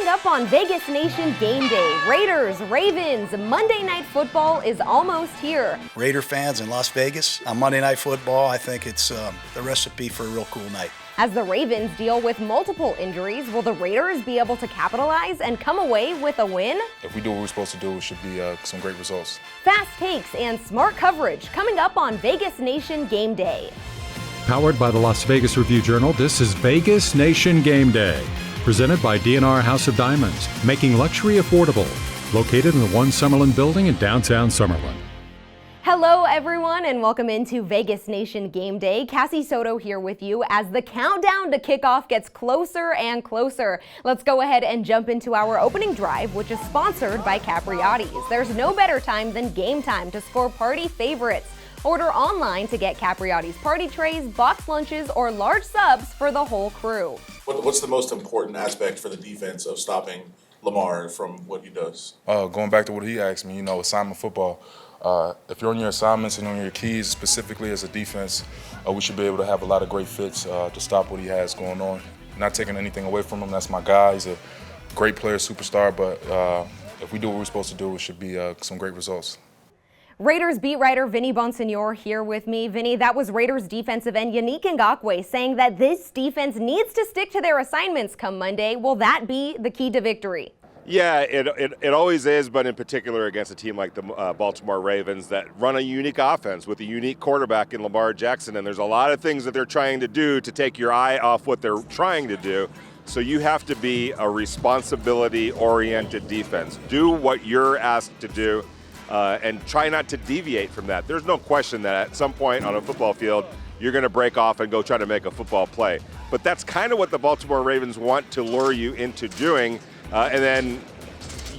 Coming up on Vegas Nation Game Day, Raiders, Ravens, Monday Night Football is almost here. Raider fans in Las Vegas on Monday Night Football, I think it's the recipe for a real cool night. As the Ravens deal with multiple injuries, will the Raiders be able to capitalize and come away with a win? If we do what we're supposed to do, it should be some great results. Fast takes and smart coverage coming up on Vegas Nation Game Day. Powered by the Las Vegas Review-Journal, this is Vegas Nation Game Day. Presented by D&R House of Diamonds, making luxury affordable. Located in the One Summerlin building in downtown Summerlin. Hello everyone and welcome into Vegas Nation Game Day. Cassie Soto here with you as the countdown to kickoff gets closer and closer. Let's go ahead and jump into our opening drive, which is sponsored by Capriotti's. There's no better time than game time to score party favorites. Order online to get Capriotti's party trays, box lunches, or large subs for the whole crew. What's the most important aspect for the defense of stopping Lamar from what he does? Going back to what he asked me, assignment football. If you're on your assignments and on your keys, specifically as a defense, we should be able to have a lot of great fits to stop what he has going on. Not taking anything away from him. That's my guy. He's a great player, superstar. But if we do what we're supposed to do, it should be some great results. Raiders beat writer Vinny Bonsignore here with me. Vinny, that was Raiders defensive end Yannick Ngakoue saying that this defense needs to stick to their assignments come Monday. Will that be the key to victory? Yeah, it always is, but in particular against a team like the Baltimore Ravens that run a unique offense with a unique quarterback in Lamar Jackson, and there's a lot of things that they're trying to do to take your eye off what they're trying to do. So you have to be a responsibility-oriented defense. Do what you're asked to do. And try not to deviate from that. There's no question that at some point on a football field, you're going to break off and go try to make a football play. But that's kind of what the Baltimore Ravens want to lure you into doing, and then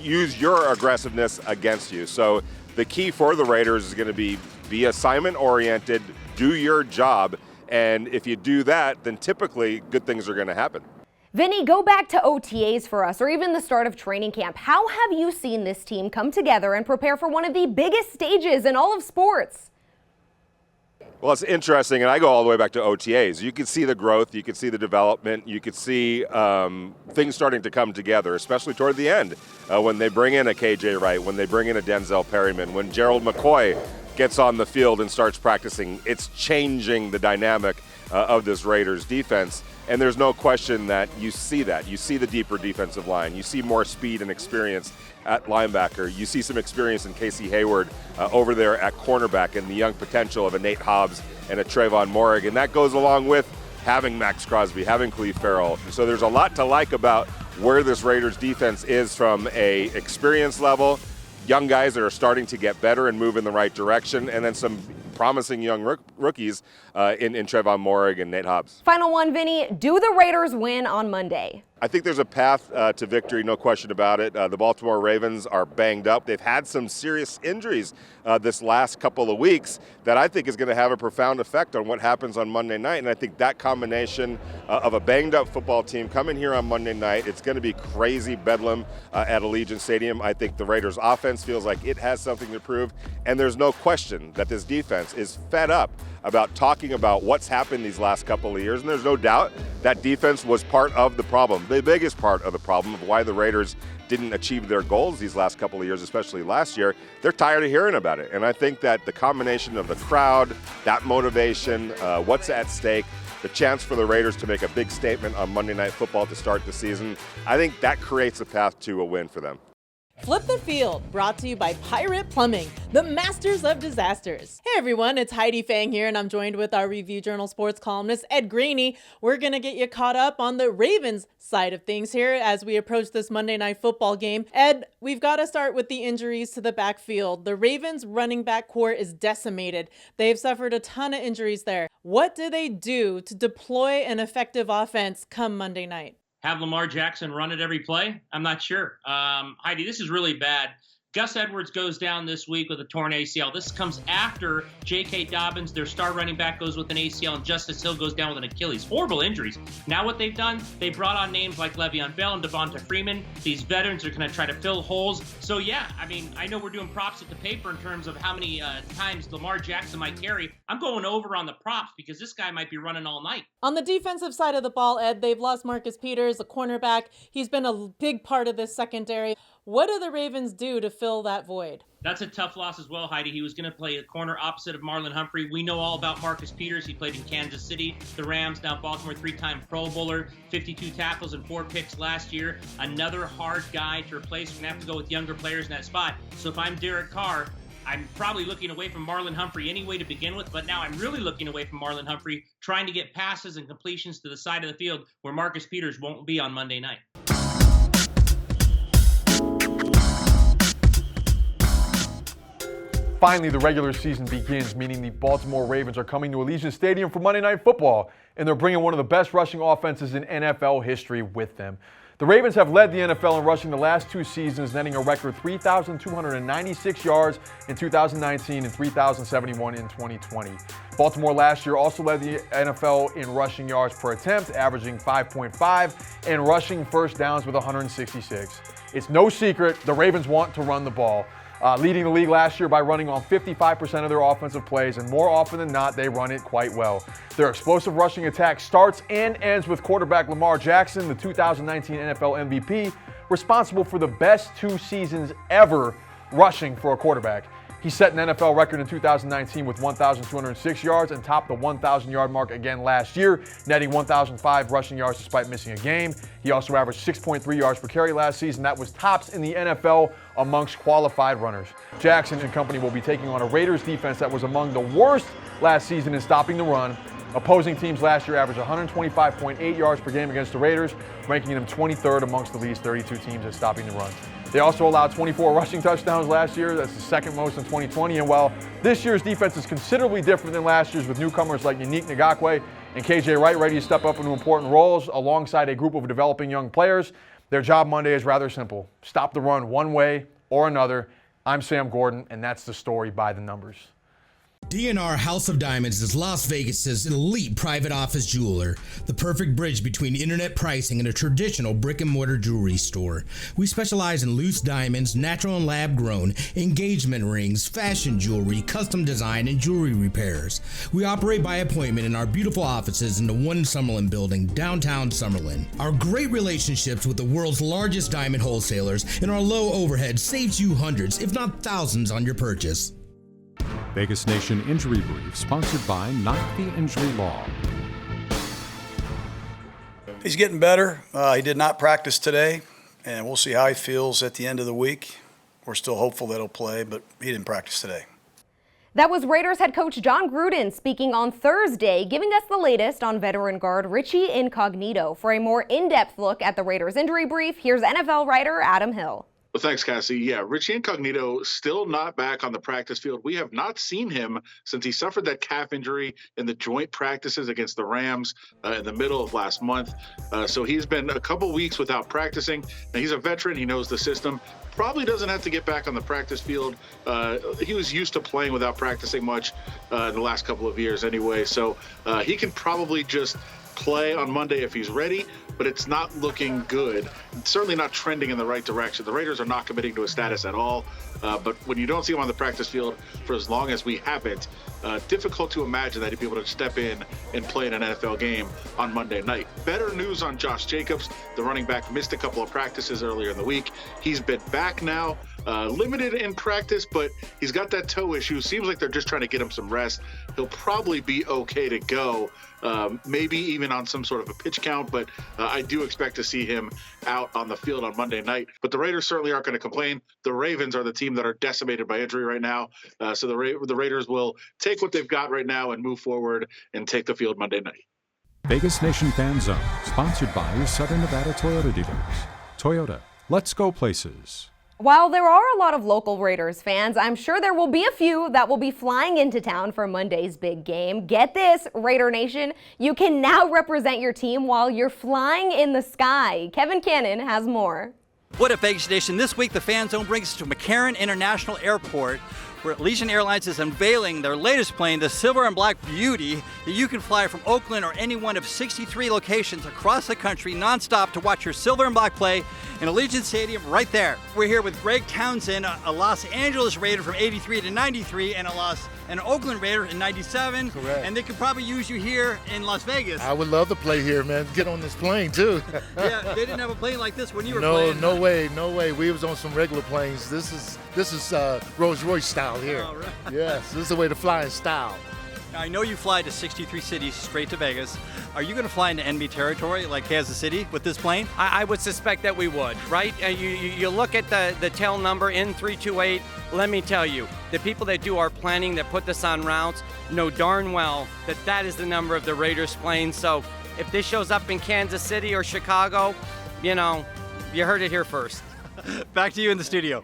use your aggressiveness against you. So the key for the Raiders is going to be assignment-oriented, do your job, and if you do that, then typically good things are going to happen. Vinny, go back to OTAs for us, or even the start of training camp. How have you seen this team come together and prepare for one of the biggest stages in all of sports? Well, it's interesting, and I go all the way back to OTAs. You can see the growth, you can see the development, you can see things starting to come together, especially toward the end, when they bring in a KJ Wright, when they bring in a Denzel Perryman, when Gerald McCoy gets on the field and starts practicing. It's changing the dynamic of this Raiders defense. And there's no question that you see that. You see the deeper defensive line. You see more speed and experience at linebacker. You see some experience in Casey Hayward over there at cornerback and the young potential of a Nate Hobbs and a Trayvon Moehrig. And that goes along with having Max Crosby, having Cleve Farrell. So there's a lot to like about where this Raiders defense is from a experience level. Young guys that are starting to get better and move in the right direction, and then some promising young rookies in Trayvon Moehrig and Nate Hobbs. Final one, Vinny. Do the Raiders win on Monday? I think there's a path to victory, no question about it. The Baltimore Ravens are banged up. They've had some serious injuries this last couple of weeks that I think is going to have a profound effect on what happens on Monday night. And I think that combination of a banged up football team coming here on Monday night, it's going to be crazy bedlam at Allegiant Stadium. I think the Raiders offense feels like it has something to prove. And there's no question that this defense is fed up about talking about what's happened these last couple of years. And there's no doubt that defense was part of the problem, the biggest part of the problem of why the Raiders didn't achieve their goals these last couple of years, especially last year. They're tired of hearing about it. And I think that the combination of the crowd, that motivation, what's at stake, the chance for the Raiders to make a big statement on Monday Night Football to start the season, I think that creates a path to a win for them. Flip the Field, brought to you by Pirate Plumbing, the masters of disasters. Hey everyone, it's Heidi Fang here, and I'm joined with our Review Journal sports columnist, Ed Greeny. We're going to get you caught up on the Ravens side of things here as we approach this Monday Night Football game. Ed, we've got to start with the injuries to the backfield. The Ravens running back core is decimated. They've suffered a ton of injuries there. What do they do to deploy an effective offense come Monday night? Have Lamar Jackson run it every play? I'm not sure. Heidi, this is really bad Gus Edwards goes down this week with a torn ACL. This comes after J.K. Dobbins, their star running back, goes with an ACL, and Justice Hill goes down with an Achilles. Horrible injuries. Now what they've done, they brought on names like Le'Veon Bell and Devonta Freeman. These veterans are going to try to fill holes. So, yeah, I mean, I know we're doing props at the paper in terms of how many times Lamar Jackson might carry. I'm going over on the props because this guy might be running all night. On the defensive side of the ball, Ed, they've lost Marcus Peters, a cornerback. He's been a big part of this secondary. What do the Ravens do to fill that void? That's a tough loss as well, Heidi. He was going to play a corner opposite of Marlon Humphrey. We know all about Marcus Peters. He played in Kansas City, the Rams, now Baltimore, 3-time Pro Bowler, 52 tackles and 4 picks last year. Another hard guy to replace. We're going to have to go with younger players in that spot. So if I'm Derek Carr, I'm probably looking away from Marlon Humphrey anyway to begin with, but now I'm really looking away from Marlon Humphrey, trying to get passes and completions to the side of the field where Marcus Peters won't be on Monday night. Finally, the regular season begins, meaning the Baltimore Ravens are coming to Allegiant Stadium for Monday Night Football, and they're bringing one of the best rushing offenses in NFL history with them. The Ravens have led the NFL in rushing the last 2 seasons, netting a record 3,296 yards in 2019 and 3,071 in 2020. Baltimore last year also led the NFL in rushing yards per attempt, averaging 5.5, and rushing first downs with 166. It's no secret the Ravens want to run the ball. Leading the league last year by running on 55% of their offensive plays, and more often than not, they run it quite well. Their explosive rushing attack starts and ends with quarterback Lamar Jackson, the 2019 NFL MVP, responsible for the best 2 seasons ever rushing for a quarterback. He set an NFL record in 2019 with 1,206 yards and topped the 1,000-yard mark again last year, netting 1,005 rushing yards despite missing a game. He also averaged 6.3 yards per carry last season. That was tops in the NFL amongst qualified runners. Jackson and company will be taking on a Raiders defense that was among the worst last season in stopping the run. Opposing teams last year averaged 125.8 yards per game against the Raiders, ranking them 23rd amongst the league's 32 teams at stopping the run. They also allowed 24 rushing touchdowns last year. That's the second most in 2020. And while this year's defense is considerably different than last year's, with newcomers like Yannick Ngakoue and KJ Wright ready to step up into important roles alongside a group of developing young players, their job Monday is rather simple. Stop the run one way or another. I'm Sam Gordon, and that's the story by the numbers. D&R House of Diamonds is Las Vegas's elite private office jeweler, the perfect bridge between internet pricing and a traditional brick-and-mortar jewelry store. We specialize in loose diamonds, natural and lab-grown, engagement rings, fashion jewelry, custom design, and jewelry repairs. We operate by appointment in our beautiful offices in the One Summerlin building, downtown Summerlin. Our great relationships with the world's largest diamond wholesalers and our low overhead saves you hundreds, if not thousands, on your purchase. Vegas Nation Injury Brief, sponsored by Not the Injury Law. He's getting better. He did not practice today, and we'll see how he feels at the end of the week. We're still hopeful that he'll play, but he didn't practice today. That was Raiders head coach John Gruden speaking on Thursday, giving us the latest on veteran guard Richie Incognito. For a more in-depth look at the Raiders injury brief, here's NFL writer Adam Hill. Well, thanks, Cassie. Yeah, Richie Incognito still not back on the practice field. We have not seen him since he suffered that calf injury in the joint practices against the Rams in the middle of last month. So he's been a couple weeks without practicing. Now, he's a veteran. He knows the system. Probably doesn't have to get back on the practice field. He was used to playing without practicing much the last couple of years anyway. So he can probably just play on Monday if he's ready, but it's not looking good. It's certainly not trending in the right direction. The Raiders are not committing to a status at all, but when you don't see him on the practice field for as long as we haven't, difficult to imagine that he'd be able to step in and play in an NFL game on Monday night. Better news on Josh Jacobs. The running back missed a couple of practices earlier in the week. He's been back now, limited in practice, but he's got that toe issue. Seems like they're just trying to get him some rest. He'll probably be okay to go. Maybe even on some sort of a pitch count, but I do expect to see him out on the field on Monday night. But the Raiders certainly aren't going to complain. The Ravens are the team that are decimated by injury right now. So the Raiders will take what they've got right now and move forward and take the field Monday night. Vegas Nation Fan Zone, sponsored by your Southern Nevada Toyota dealers. Toyota, let's go places. While there are a lot of local Raiders fans, I'm sure there will be a few that will be flying into town for Monday's big game. Get this, Raider Nation, you can now represent your team while you're flying in the sky. Kevin Cannon has more. What up, Vegas Nation? This week, the Fan Zone brings us to McCarran International Airport, where Allegiant Airlines is unveiling their latest plane, the Silver and Black Beauty, that you can fly from Oakland or any one of 63 locations across the country nonstop to watch your Silver and Black play in Allegiant Stadium right there. We're here with Greg Townsend, a Los Angeles Raider from 83 to 93, and an Oakland Raider in 97. Correct. And they could probably use you here in Las Vegas. I would love to play here, man. Get on this plane, too. Yeah, they didn't have a plane like this when you were playing. No way. We was on some regular planes. This is Rolls Royce style here. Oh, right. Yes, this is the way to fly in style. Now, I know you fly to 63 cities straight to Vegas. Are you going to fly into enemy territory like Kansas City with this plane? I would suspect that we would, right? You look at the tail number N328. Let me tell you, the people that do our planning, that put this on routes, know darn well that that is the number of the Raiders plane. So if this shows up in Kansas City or Chicago, you heard it here first. Back to you in the studio.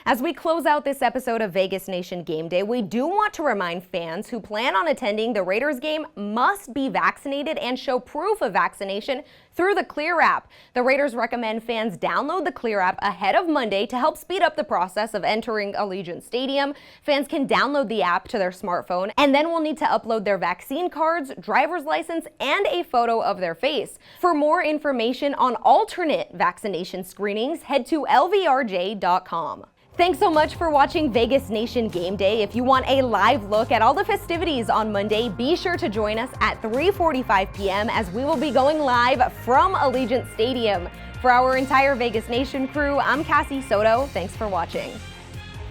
As we close out this episode of Vegas Nation Game Day, we do want to remind fans who plan on attending the Raiders game must be vaccinated and show proof of vaccination through the Clear app. The Raiders recommend fans download the Clear app ahead of Monday to help speed up the process of entering Allegiant Stadium. Fans can download the app to their smartphone and then will need to upload their vaccine cards, driver's license, and a photo of their face. For more information on alternate vaccination screenings, head to lvrj.com. Thanks so much for watching Vegas Nation Game Day. If you want a live look at all the festivities on Monday, be sure to join us at 3:45 p.m. as we will be going live from Allegiant Stadium. For our entire Vegas Nation crew, I'm Cassie Soto. Thanks for watching.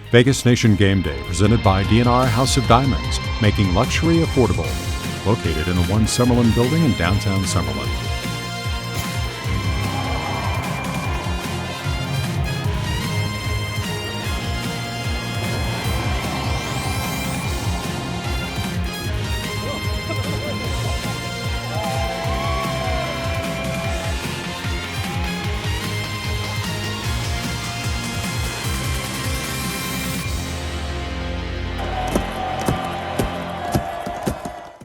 Vegas Nation Game Day, presented by DNR House of Diamonds, making luxury affordable. Located in the One Summerlin building in downtown Summerlin.